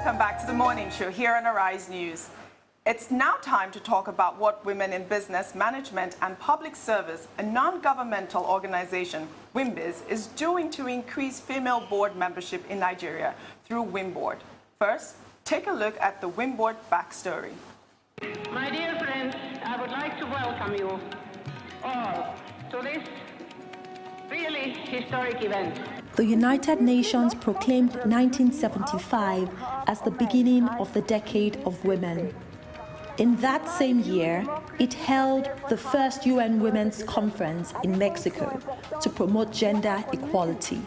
welcome back to the morning show here on Arise News. It's now time to talk about what Women in Business, Management and Public Service, a non-governmental organization, Wimbiz, is doing to increase female board membership in Nigeria through Wimboard. First, take a look at the Wimboard backstory. My dear friends, I would like to welcome you all to this really historic event. The United Nations proclaimed 1975 as the beginning of the decade of women. In that same year, it held the first UN Women's Conference in Mexico to promote gender equality.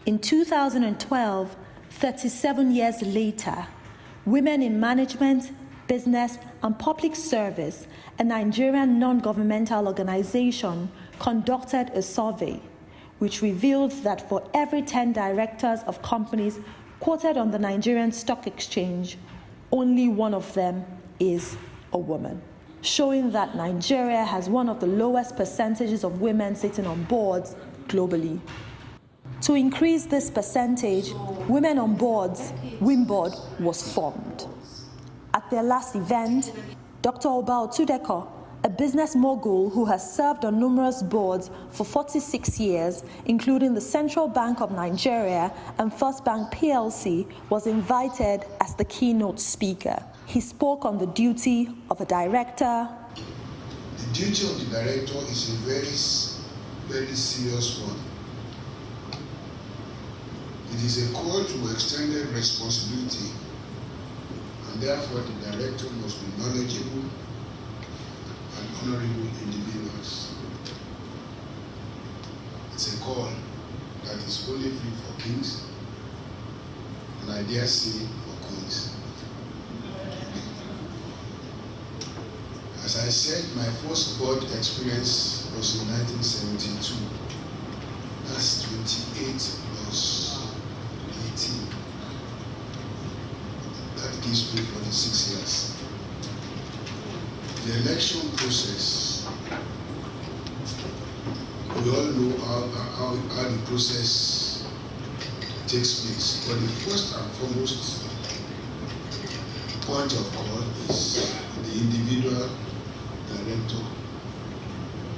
In 2012, 37 years later, Women in Management, Business and Public Service, a Nigerian non-governmental organization, conducted a survey which revealed that for every 10 directors of companies quoted on the Nigerian Stock Exchange, only one of them is a woman, showing that Nigeria has one of the lowest percentages of women sitting on boards globally. To increase this percentage, Women on Boards, Wimboard, was formed. At their last event, Dr. Oba Otudeko, a business mogul who has served on numerous boards for 46 years, including the Central Bank of Nigeria and First Bank PLC, was invited as the keynote speaker. He spoke on the duty of a director. The duty of the director is a very serious one. It is a call to extended responsibility, and therefore the director must be knowledgeable and honorable individuals. It's a call that is only free for kings, and I dare say for queens. As I said, my first board experience was in 1972. That's 28 plus 18. That gives me 46 years. The election process, we all know how the process takes place. But the first and foremost point of call is the individual director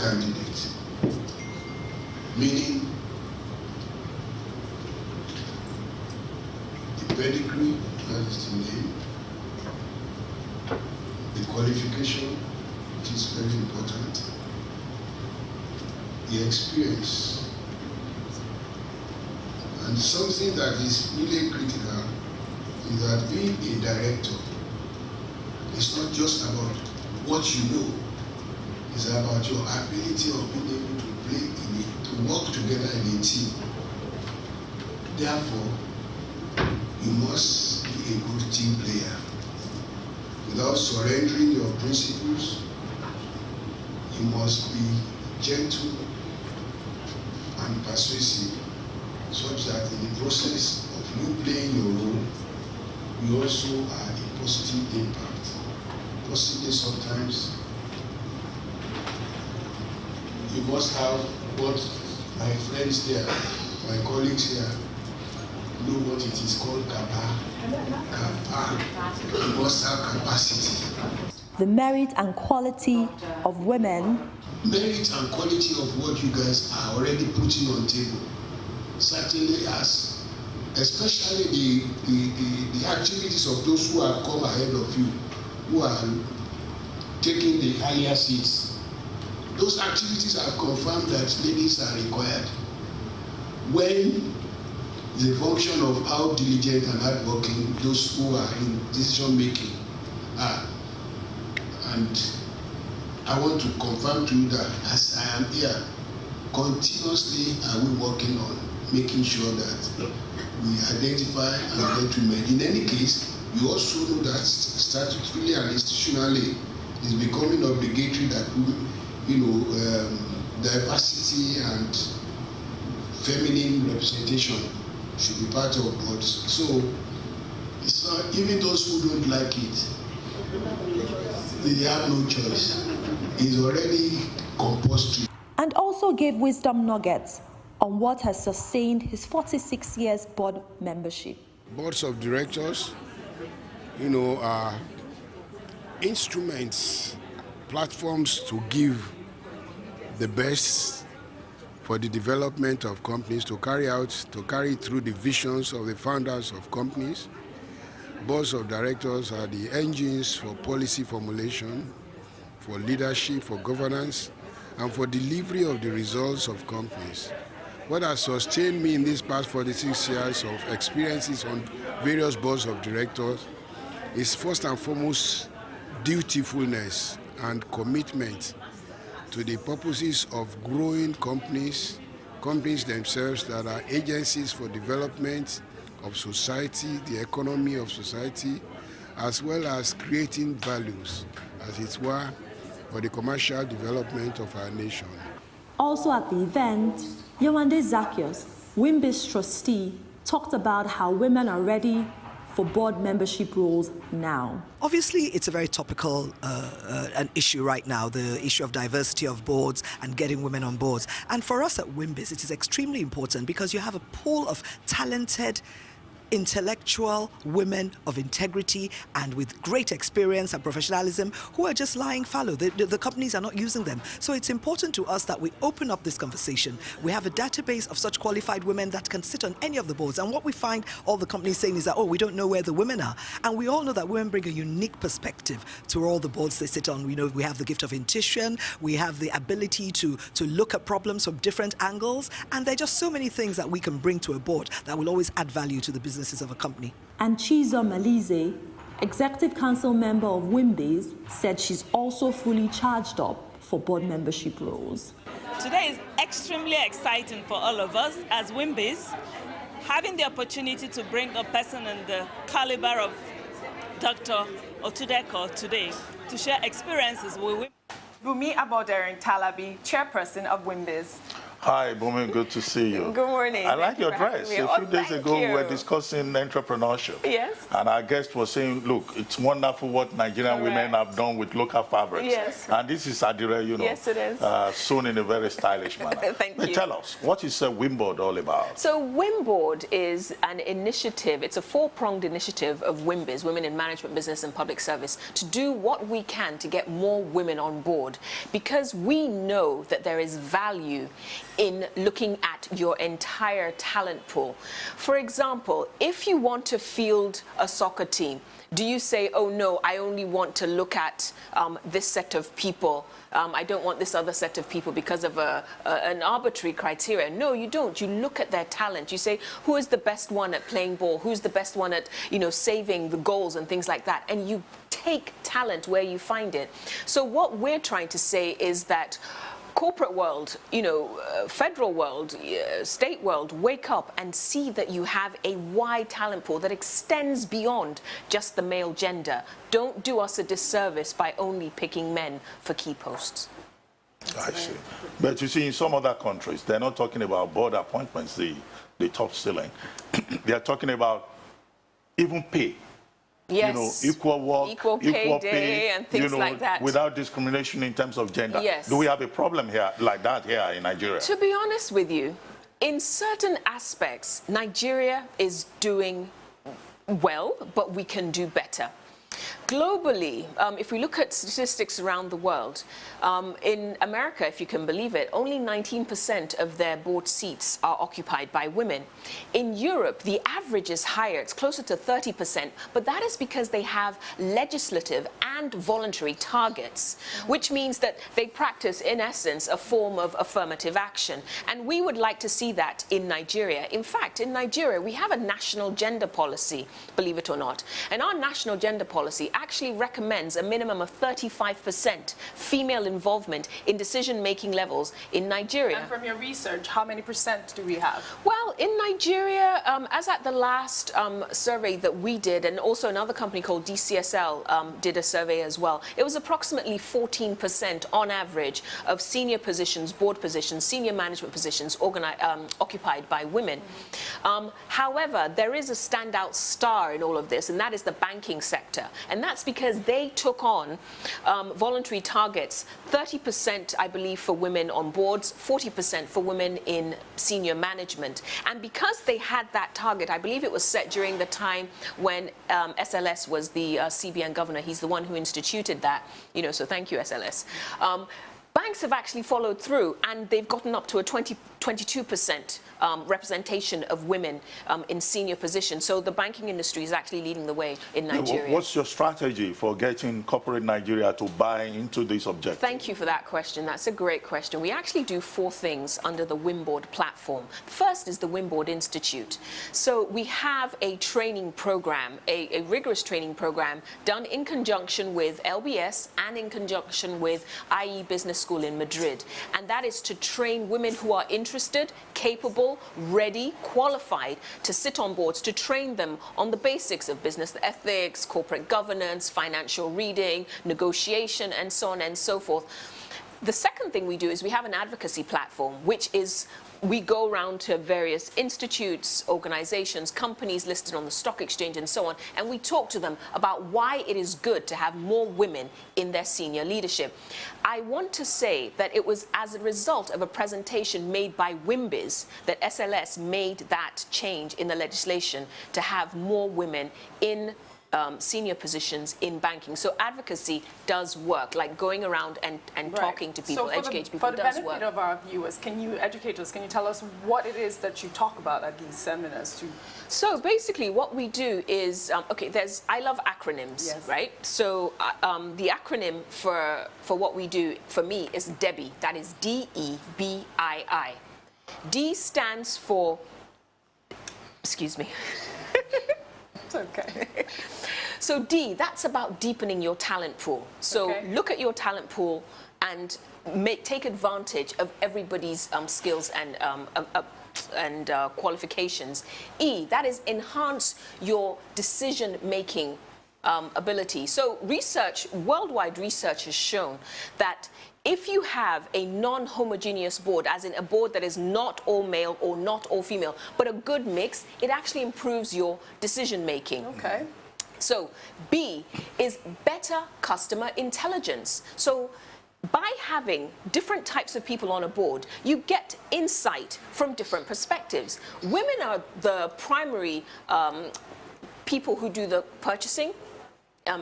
candidate, meaning the pedigree, that is the name, the qualification, which is very important, the experience, and something that is really critical is that being a director is not just about what you know, it's about your ability of being able to play in it, to work together in a team. Therefore, you must be a good team player. Without surrendering your principles, you must be gentle and persuasive, such that in the process of you playing your role, you also are a positive impact. Possibly sometimes you must have what my friends here, my colleagues here, know what it is called kappa. You must have capacity. The merit and quality of women. Merit and quality of what you guys are already putting on table certainly has, especially the activities of those who have come ahead of you, who are taking the earlier seats. Those activities have confirmed that ladies are required. When the function of how diligent and hardworking those who are in decision making are. And I want to confirm to you that as I am here, continuously are we working on making sure that we identify and get women. In any case, you also know that statutorily and institutionally is becoming obligatory that diversity and feminine representation should be part of boards. So it's not, even those who don't like it, they have no choice. It's already compulsory. And also gave wisdom nuggets on what has sustained his 46 years board membership. Boards of directors instruments, platforms to give the best for the development of companies, to carry through the visions of the founders of companies. Boards of directors are the engines for policy formulation, for leadership, for governance, and for delivery of the results of companies. What has sustained me in these past 46 years of experiences on various boards of directors is first and foremost dutifulness and commitment to the purposes of growing companies themselves that are agencies for development of society, the economy of society, as well as creating values, as it were, for the commercial development of our nation. Also at the event, Yewande Zaccheaus, Wimbiz trustee, talked about how women are ready for board membership roles now. Obviously, it's a very topical an issue right now, the issue of diversity of boards and getting women on boards. And for us at Wimbiz, it is extremely important because you have a pool of talented, intellectual women of integrity and with great experience and professionalism who are just lying fallow. The companies are not using them. So it's important to us that we open up this conversation. We have a database of such qualified women that can sit on any of the boards. And what we find all the companies saying is that, oh, we don't know where the women are. And we all know that women bring a unique perspective to all the boards they sit on. We know we have the gift of intuition. We have the ability to look at problems from different angles. And there are just so many things that we can bring to a board that will always add value to the businesses of a company. And Chizo Malize, Executive Council member of Wimbiz, said she's also fully charged up for board membership roles. Today is extremely exciting for all of us as Wimbiz, having the opportunity to bring a person in the caliber of Dr. Otudeko today to share experiences with women. Bunmi Aboderin Talabi, chairperson of Wimbiz. Hi, Bunmi, good to see you. Good morning. I like your dress. A few days ago, we were discussing entrepreneurship. Yes. And our guest was saying, look, it's wonderful what Nigerian women have done with local fabrics. Yes. And this is Adire, you know. Yes, it is. Sewn in a very stylish manner. Thank you. Tell us, what is Wimboard all about? So Wimboard is an initiative, it's a four-pronged initiative of Wimbiz, Women in Management, Business and Public Service, to do what we can to get more women on board, because we know that there is value in looking at your entire talent pool. For example, if you want to field a soccer team, do you say, oh no, I only want to look at this set of people, I don't want this other set of people because of an arbitrary criteria? No, you don't. You look at their talent. You say, who is the best one at playing ball? Who's the best one at, saving the goals and things like that? And you take talent where you find it. So what we're trying to say is that corporate world, federal world, state world, wake up and see that you have a wide talent pool that extends beyond just the male gender. Don't do us a disservice by only picking men for key posts. I see. But you see, in some other countries, they're not talking about board appointments, the top ceiling. They're talking about even pay. Yes. Equal work, equal pay, and things like that. Without discrimination in terms of gender. Yes. Do we have a problem here like that here in Nigeria? To be honest with you, in certain aspects, Nigeria is doing well, but we can do better. Globally, if we look at statistics around the world, in America, if you can believe it, only 19% of their board seats are occupied by women. In Europe, the average is higher. It's closer to 30%, but that is because they have legislative and voluntary targets, which means that they practice, in essence, a form of affirmative action. And we would like to see that in Nigeria. In fact, in Nigeria, we have a national gender policy, believe it or not. And our national gender policy actually recommends a minimum of 35% female involvement in decision-making levels in Nigeria. And from your research, how many percent do we have? Well, in Nigeria, as at the last survey that we did, and also another company called DCSL did a survey as well, it was approximately 14% on average of senior positions, board positions, senior management positions occupied by women. However, there is a standout star in all of this, and that is the banking sector. And that that's because they took on voluntary targets, 30%, I believe, for women on boards, 40% for women in senior management. And because they had that target, I believe it was set during the time when SLS was the CBN governor. He's the one who instituted that, you know, so thank you, SLS. Banks have actually followed through, and they've gotten up to a 22% representation of women in senior positions. So the banking industry is actually leading the way in Nigeria. What's your strategy for getting corporate Nigeria to buy into this objective? Thank you for that question. That's a great question. We actually do 4 things under the Wimboard platform. The first is the Wimboard Institute. So we have a training program, a rigorous training program done in conjunction with LBS and in conjunction with IE Business School in Madrid. And that is to train women who are interested, capable, ready, qualified to sit on boards, to train them on the basics of business ethics, corporate governance, financial reading, negotiation, and so on and so forth. The second thing we do is we have an advocacy platform, which is we go around to various institutes, organizations, companies listed on the stock exchange and so on, and we talk to them about why it is good to have more women in their senior leadership. I want to say that it was as a result of a presentation made by Wimbiz that SLS made that change in the legislation to have more women in senior positions in banking. So advocacy does work, like going around and talking to people, educating people does work. For the benefit of our viewers, can you educate us? Can you tell us what it is that you talk about at these seminars? So basically what we do is, I love acronyms, yes. Right? So the acronym for what we do, for me, is DEBII. That is D-E-B-I-I. D stands for, excuse me. It's okay. So D, that's about deepening your talent pool. So look at your talent pool and take advantage of everybody's skills and qualifications. E, that is enhance your decision-making ability. So worldwide research has shown that if you have a non-homogeneous board, as in a board that is not all male or not all female, but a good mix, it actually improves your decision-making. Okay. So B is better customer intelligence. So by having different types of people on a board, you get insight from different perspectives. Women are the primary people who do the purchasing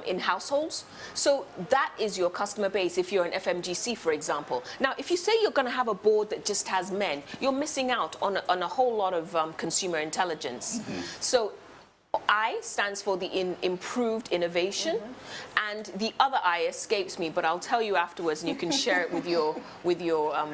in households. So that is your customer base if you're an FMGC, for example. Now, if you say you're going to have a board that just has men, you're missing out on a whole lot of consumer intelligence. Mm-hmm. So I stands for the improved innovation, and the other I escapes me, but I'll tell you afterwards, and you can share it with your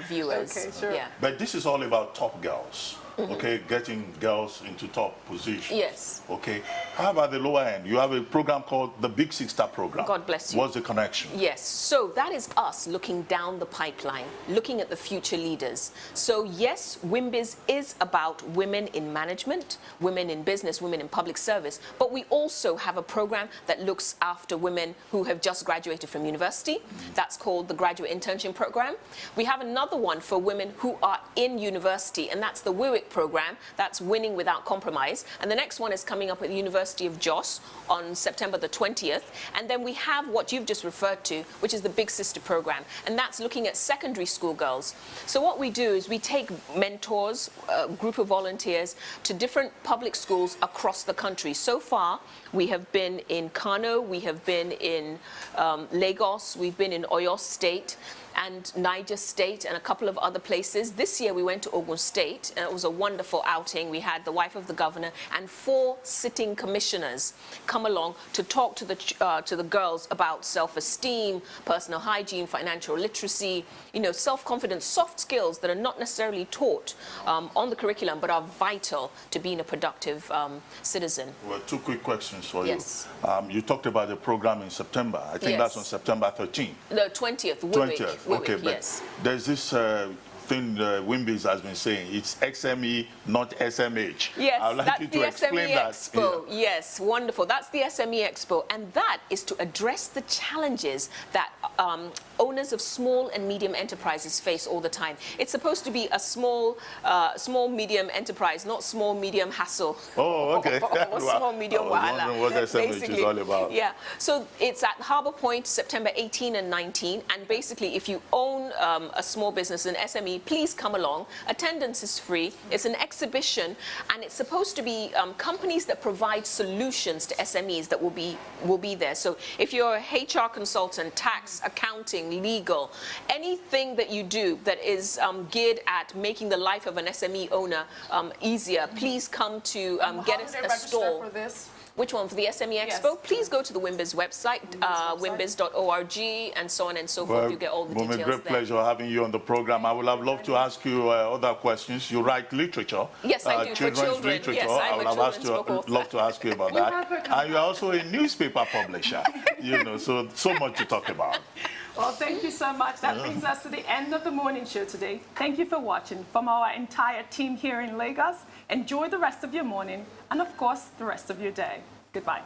viewers. Okay, sure. Yeah. But this is all about top girls. Okay, getting girls into top positions. Yes. Okay. How about the lower end? You have a program called the Big Sister program. God bless you. What's the connection? Yes. So that is us looking down the pipeline, looking at the future leaders. So yes, Wimbiz is about women in management, women in business, women in public service, but we also have a program that looks after women who have just graduated from university. That's called the Graduate Internship program. We have another one for women who are in university, and that's the WIWIC program. That's Winning Without Compromise. And the next one is coming up at the University of Jos on September the 20th. And then we have what you've just referred to, which is the Big Sister program. And that's looking at secondary school girls. So what we do is we take mentors, a group of volunteers, to different public schools across the country. So far, we have been in Kano, we have been in Lagos, we've been in Oyo State, and Niger State, and a couple of other places. This year we went to Ogun State, and it was a wonderful outing. We had the wife of the governor and 4 sitting commissioners come along to talk to the girls about self-esteem, personal hygiene, financial literacy, you know, self-confidence, soft skills that are not necessarily taught on the curriculum, but are vital to being a productive citizen. Well, 2 quick questions for yes. you. You talked about the program in September. I think yes. that's on September 13th. The 20th, 20th. Okay, but yes. there's this thing Wimbiz has been saying. It's XME, not SMH. Yes, I'd like that's you the to explain SME that. Expo. Yeah. Yes, wonderful. That's the SME Expo, and that is to address the challenges that owners of small and medium enterprises face all the time. It's supposed to be a small, medium enterprise, not small, medium hassle. Oh, okay. Or small, medium I was wondering what SMH is all about. Yeah. So it's at Harbour Point, September 18 and 19, and basically, if you own a small business, an SME, please come along. Attendance is free. It's an exhibition, and it's supposed to be companies that provide solutions to SMEs that will be there. So if you're a HR consultant, tax, accounting, legal, anything that you do that is geared at making the life of an SME owner easier, please come to get a stall. For this? Which one? For the SME Expo? Yes. Please go to the Wimbiz website, wimbiz.org, and so on and so forth. You get all the details great there. pleasure having you on the program. I would have loved to ask you other questions. You write literature. Yes, I do, for children's children. literature. Yes, I'm I would a have children's book author. love to ask you about that. And you're also a newspaper publisher. So much to talk about. Well, thank you so much. That brings us to the end of the morning show today. Thank you for watching. From our entire team here in Lagos, enjoy the rest of your morning and, of course, the rest of your day. Goodbye.